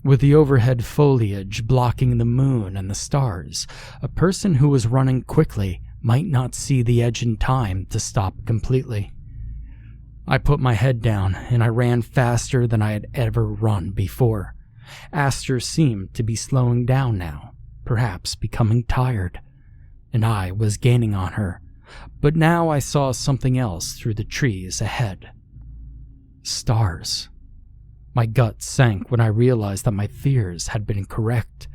With the overhead foliage blocking the moon and the stars, a person who was running quickly might not see the edge in time to stop completely. I put my head down and I ran faster than I had ever run before. Aster seemed to be slowing down now, perhaps becoming tired, and I was gaining on her. But now I saw something else through the trees ahead. Stars. My gut sank when I realized that my fears had been correct.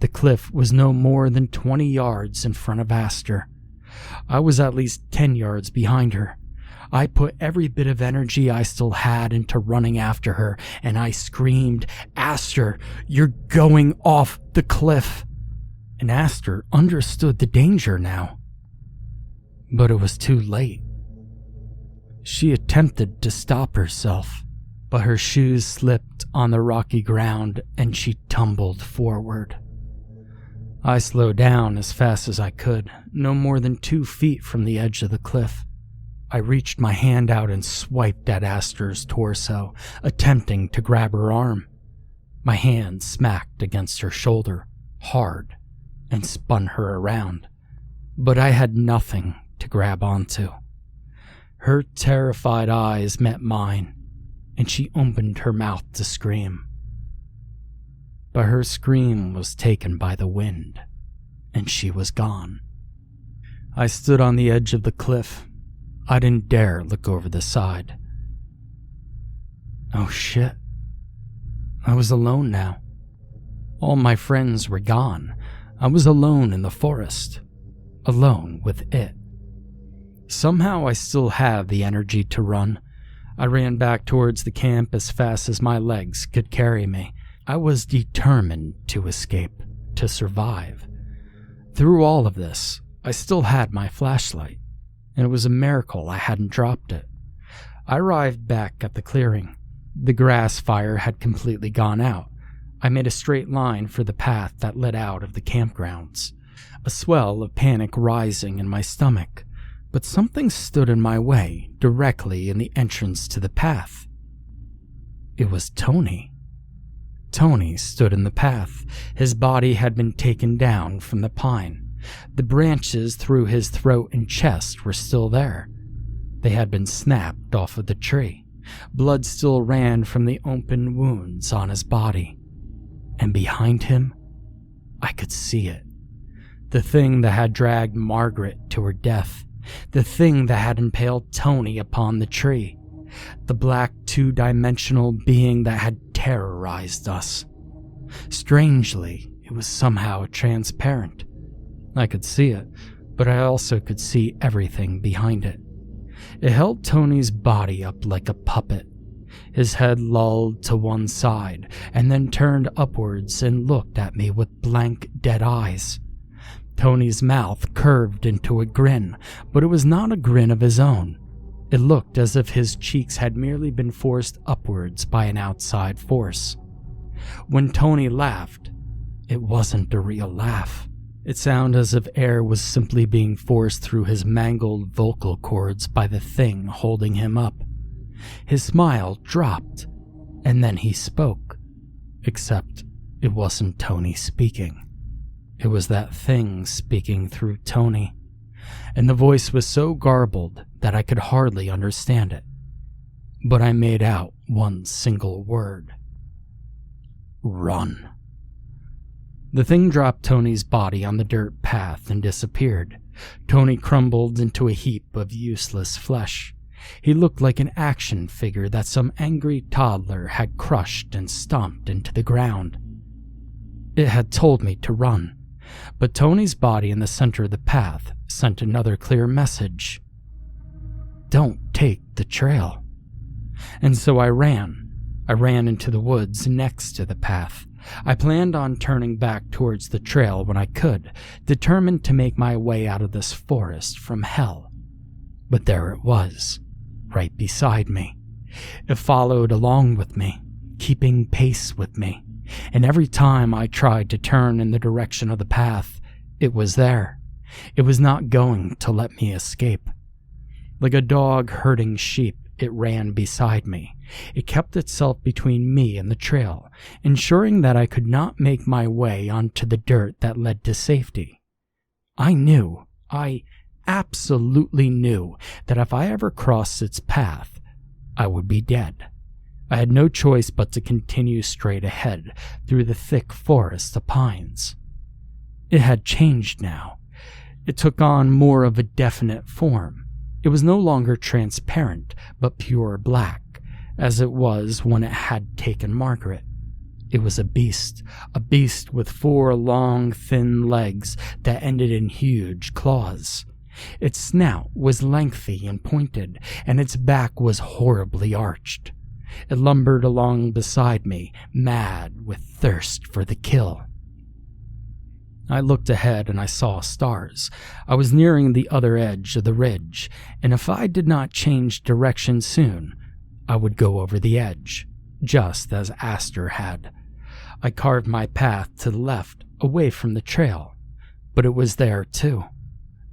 The cliff was no more than 20 yards in front of Aster. I was at least 10 yards behind her. I put every bit of energy I still had into running after her, and I screamed, "Aster, you're going off the cliff!" And Aster understood the danger now. But it was too late. She attempted to stop herself, but her shoes slipped on the rocky ground and she tumbled forward. I slowed down as fast as I could, no more than 2 feet from the edge of the cliff. I reached my hand out and swiped at Aster's torso, attempting to grab her arm. My hand smacked against her shoulder, hard, and spun her around. But I had nothing to grab onto. Her terrified eyes met mine, and she opened her mouth to scream. But her scream was taken by the wind, and she was gone. I stood on the edge of the cliff. I didn't dare look over the side. Oh shit. I was alone now. All my friends were gone. I was alone in the forest. Alone with it. Somehow I still had the energy to run. I ran back towards the camp as fast as my legs could carry me. I was determined to escape, to survive. Through all of this, I still had my flashlight, and it was a miracle I hadn't dropped it. I arrived back at the clearing. The grass fire had completely gone out. I made a straight line for the path that led out of the campgrounds, a swell of panic rising in my stomach, but something stood in my way directly in the entrance to the path. It was Tony. Tony stood in the path. His body had been taken down from the pine. The branches through his throat and chest were still there. They had been snapped off of the tree. Blood still ran from the open wounds on his body. And behind him, I could see it. The thing that had dragged Margaret to her death. The thing that had impaled Tony upon the tree. The black 2-dimensional being that had terrorized us. Strangely, it was somehow transparent. I could see it, but I also could see everything behind it. It held Tony's body up like a puppet. His head lolled to one side and then turned upwards and looked at me with blank, dead eyes. Tony's mouth curved into a grin, but it was not a grin of his own. It looked as if his cheeks had merely been forced upwards by an outside force. When Tony laughed, it wasn't a real laugh. It sounded as if air was simply being forced through his mangled vocal cords by the thing holding him up. His smile dropped, and then he spoke. Except it wasn't Tony speaking. It was that thing speaking through Tony. And the voice was so garbled that I could hardly understand it. But I made out one single word. Run. The thing dropped Tony's body on the dirt path and disappeared. Tony crumbled into a heap of useless flesh. He looked like an action figure that some angry toddler had crushed and stomped into the ground. It had told me to run, but Tony's body in the center of the path sent another clear message. Don't take the trail. And so I ran. I ran into the woods next to the path. I planned on turning back towards the trail when I could, determined to make my way out of this forest from hell. But there it was, right beside me. It followed along with me, keeping pace with me, and every time I tried to turn in the direction of the path, it was there. It was not going to let me escape. Like a dog herding sheep, it ran beside me. It kept itself between me and the trail, ensuring that I could not make my way onto the dirt that led to safety. I absolutely knew that if I ever crossed its path, I would be dead. I had no choice but to continue straight ahead through the thick forest of pines. It had changed now. It took on more of a definite form. It was no longer transparent, but pure black, as it was when it had taken Margaret. It was a beast with 4 long, thin legs that ended in huge claws. Its snout was lengthy and pointed, and its back was horribly arched. It lumbered along beside me, mad with thirst for the kill. I looked ahead and I saw stars. I was nearing the other edge of the ridge, and if I did not change direction soon, I would go over the edge, just as Aster had. I carved my path to the left, away from the trail, but it was there too.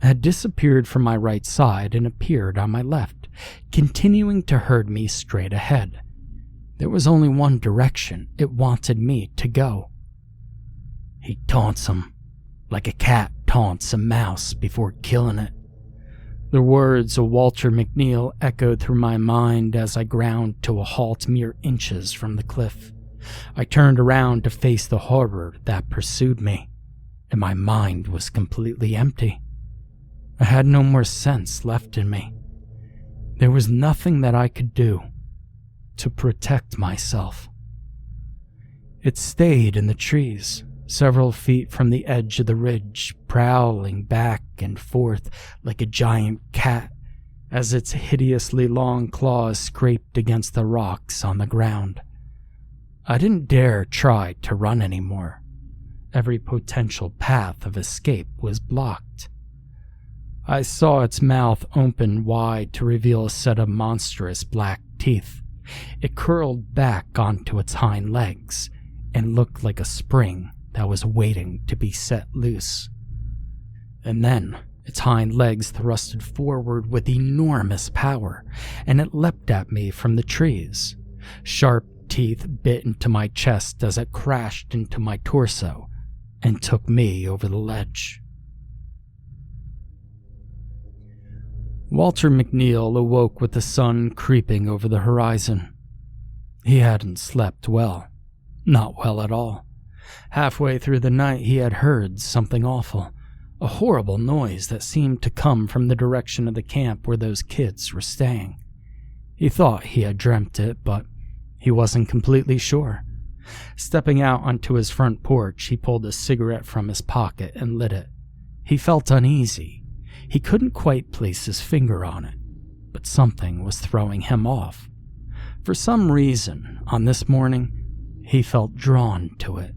It had disappeared from my right side and appeared on my left, continuing to herd me straight ahead. There was only one direction it wanted me to go. He taunts him, like a cat taunts a mouse before killing it. The words of Walter McNeil echoed through my mind as I ground to a halt mere inches from the cliff. I turned around to face the horror that pursued me, and my mind was completely empty. I had no more sense left in me. There was nothing that I could do to protect myself. It stayed in the trees, several feet from the edge of the ridge, prowling back and forth like a giant cat as its hideously long claws scraped against the rocks on the ground. I didn't dare try to run anymore. Every potential path of escape was blocked. I saw its mouth open wide to reveal a set of monstrous black teeth. It curled back onto its hind legs and looked like a spring that was waiting to be set loose. And then its hind legs thrusted forward with enormous power, and it leapt at me from the trees. Sharp teeth bit into my chest as it crashed into my torso and took me over the ledge. Walter McNeil awoke with the sun creeping over the horizon. He hadn't slept well. Not well at all. Halfway through the night he had heard something awful, a horrible noise that seemed to come from the direction of the camp where those kids were staying. He thought he had dreamt it, but He wasn't completely sure. Stepping out onto his front porch, he pulled a cigarette from his pocket and lit it. He felt uneasy. He couldn't quite place his finger on it, but something was throwing him off. For some reason, on this morning, he felt drawn to it.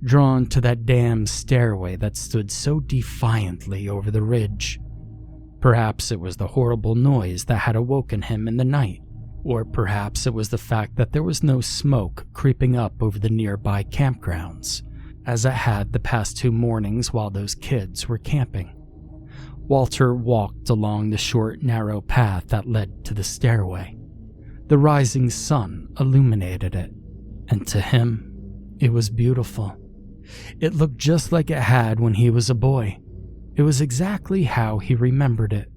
Drawn to that damn stairway that stood so defiantly over the ridge. Perhaps it was the horrible noise that had awoken him in the night, or perhaps it was the fact that there was no smoke creeping up over the nearby campgrounds, as it had the past 2 mornings while those kids were camping. Walter walked along the short, narrow path that led to the stairway. The rising sun illuminated it, and to him, it was beautiful. It looked just like it had when he was a boy. It was exactly how he remembered it.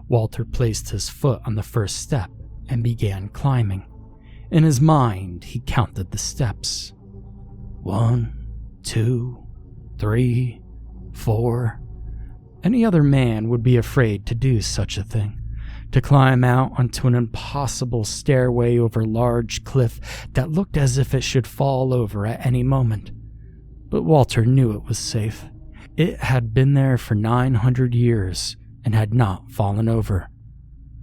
Walter placed his foot on the first step and began climbing. In his mind, he counted the steps. 1, 2, 3, 4. Any other man would be afraid to do such a thing, to climb out onto an impossible stairway over a large cliff that looked as if it should fall over at any moment. But Walter knew it was safe. It had been there for 900 years and had not fallen over.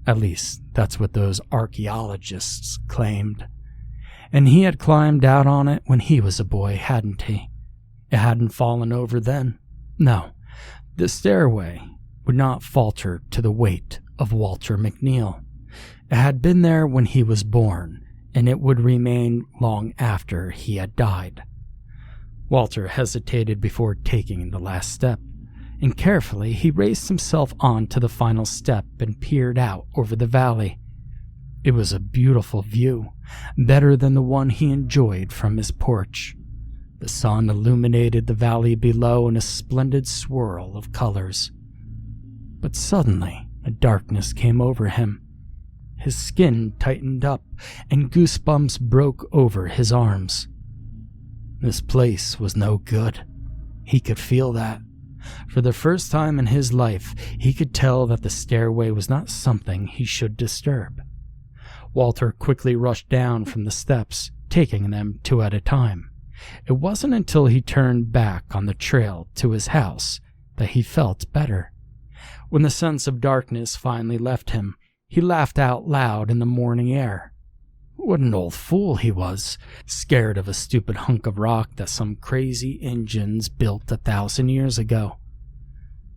At least, that's what those archaeologists claimed. And he had climbed out on it when he was a boy, hadn't he? It hadn't fallen over then. No. The stairway would not falter to the weight of Walter McNeil. It had been there when he was born, and it would remain long after he had died. Walter hesitated before taking the last step, and carefully he raised himself on to the final step and peered out over the valley. It was a beautiful view, better than the one he enjoyed from his porch. The sun illuminated the valley below in a splendid swirl of colors. But suddenly, a darkness came over him. His skin tightened up, and goosebumps broke over his arms. This place was no good. He could feel that. For the first time in his life, he could tell that the stairway was not something he should disturb. Walter quickly rushed down from the steps, taking them 2 at a time. It wasn't until he turned back on the trail to his house that he felt better. When the sense of darkness finally left him, he laughed out loud in the morning air. What an old fool he was, scared of a stupid hunk of rock that some crazy Indians built 1,000 years ago.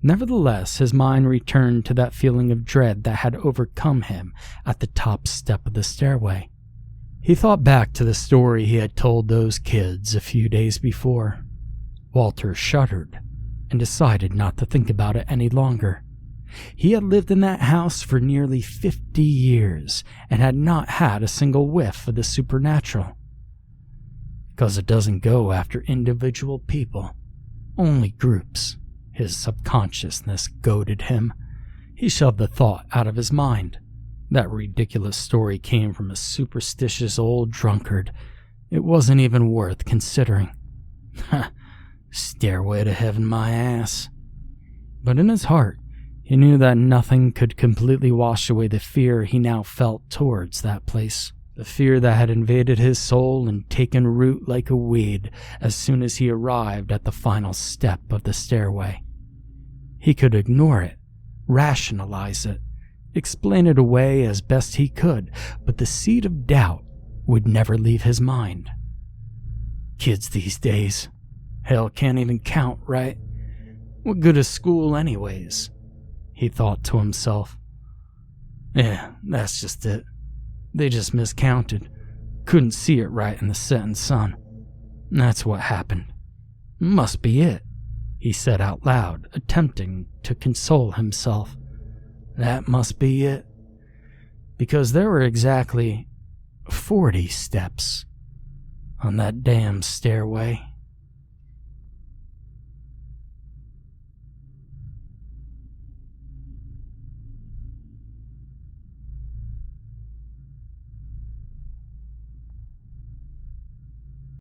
Nevertheless, his mind returned to that feeling of dread that had overcome him at the top step of the stairway. He thought back to the story he had told those kids a few days before. Walter shuddered and decided not to think about it any longer. He had lived in that house for nearly 50 years and had not had a single whiff of the supernatural. Because it doesn't go after individual people, only groups. His subconsciousness goaded him. He shoved the thought out of his mind. That ridiculous story came from a superstitious old drunkard. It wasn't even worth considering. Stairway to heaven, my ass. But in his heart, he knew that nothing could completely wash away the fear he now felt towards that place. The fear that had invaded his soul and taken root like a weed as soon as he arrived at the final step of the stairway. He could ignore it, rationalize it, explain it away as best he could, but the seed of doubt would never leave his mind. Kids these days, hell, can't even count, right? What good is school anyways? He thought to himself. Yeah, that's just it. They just miscounted. Couldn't see it right in the setting sun. That's what happened. Must be it, he said out loud, attempting to console himself. That must be it. Because there were exactly 40 steps on that damn stairway.